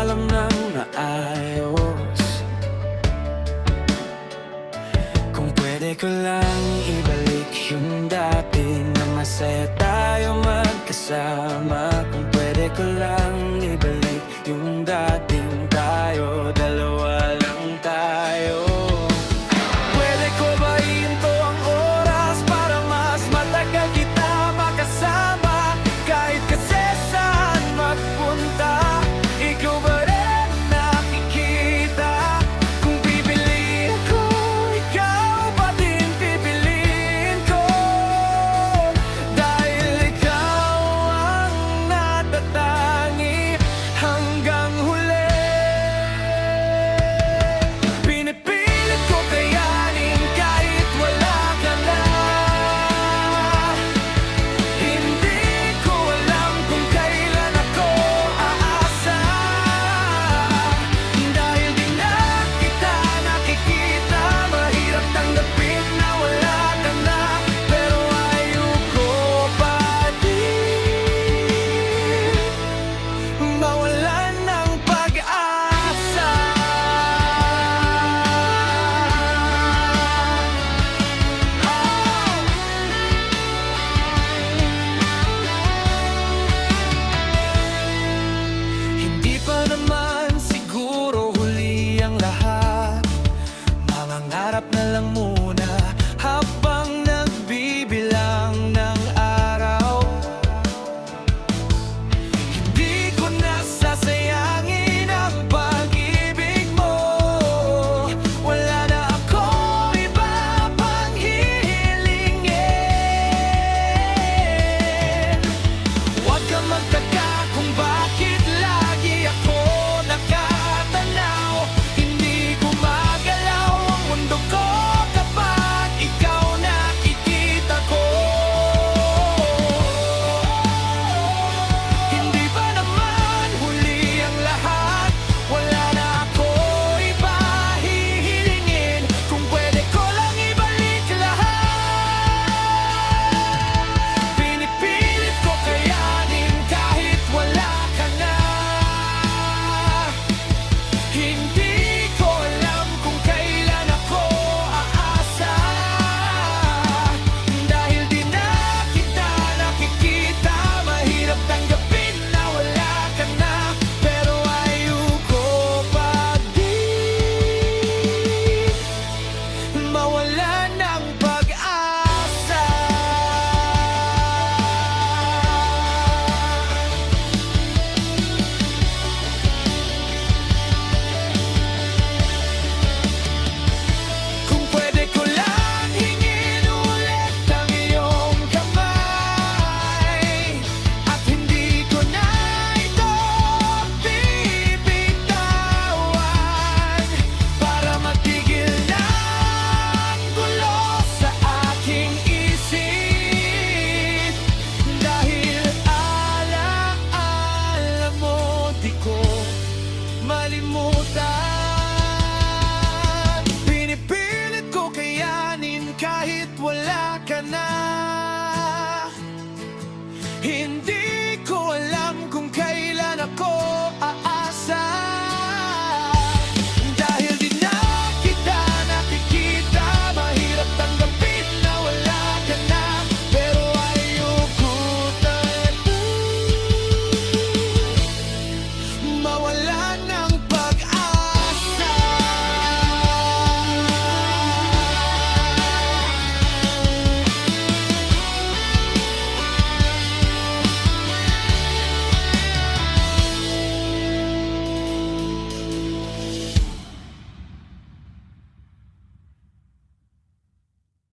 alam ng maayos. Kung pwede ko lang ibalik yung dati na masaya tayo magkasama. Kung pwede ko lang ibalik yung dating tayo, dalawa lang tayo. Pwede ko ba ihinto ang oras para mas matagal kita makasama? Kahit kasi saan magpunta, ikaw ba rin nakikita? Kung pipiliin ko, ikaw pa din pipiliin ko. Dahil ikaw ang natatangi hanggang huli. Pinipilit ko kayanin kahit wala ka na. Hindi ko alam kung kailan ako aasa. Dahil di na kita nakikita, mahirap tanggapin na wala ka na. Pero ayoko pa din mawalan ng pag-asa. Hindi pa naman siguro huli ang lahat. Mangangarap na lang muna habang nagbibilang ng araw. Hindi ko nasasayangin ang pag-ibig mo. Wala na akong iba pang hihilingin. Huwag kang magtaka kung bakit lagi ako nakatanaw. Hindi gumagalaw ang mundo ko kapag ikaw nakikita ko. Hindi pa naman huli ang lahat. Wala na ako iba hihilingin. Kung pwede ko lang ibalik lahat. Pinipilit ko kayanin kahit wala ka na. Hindi ko alam kung kailan ako aasa. Dahil di na kita nakikita, mahirap tanggapin na wala ka na. Pero ayoko pa din mawalan ng pag-asa. Kung pwede ko lang hingin ulit ang iyong kamay, at hindi ko na ito bibitawan, para matigil na ang gulo sa aking isip. Dahil alaala mo di ko malimutan. Pinipilit ko kayanin kahit wala ka na.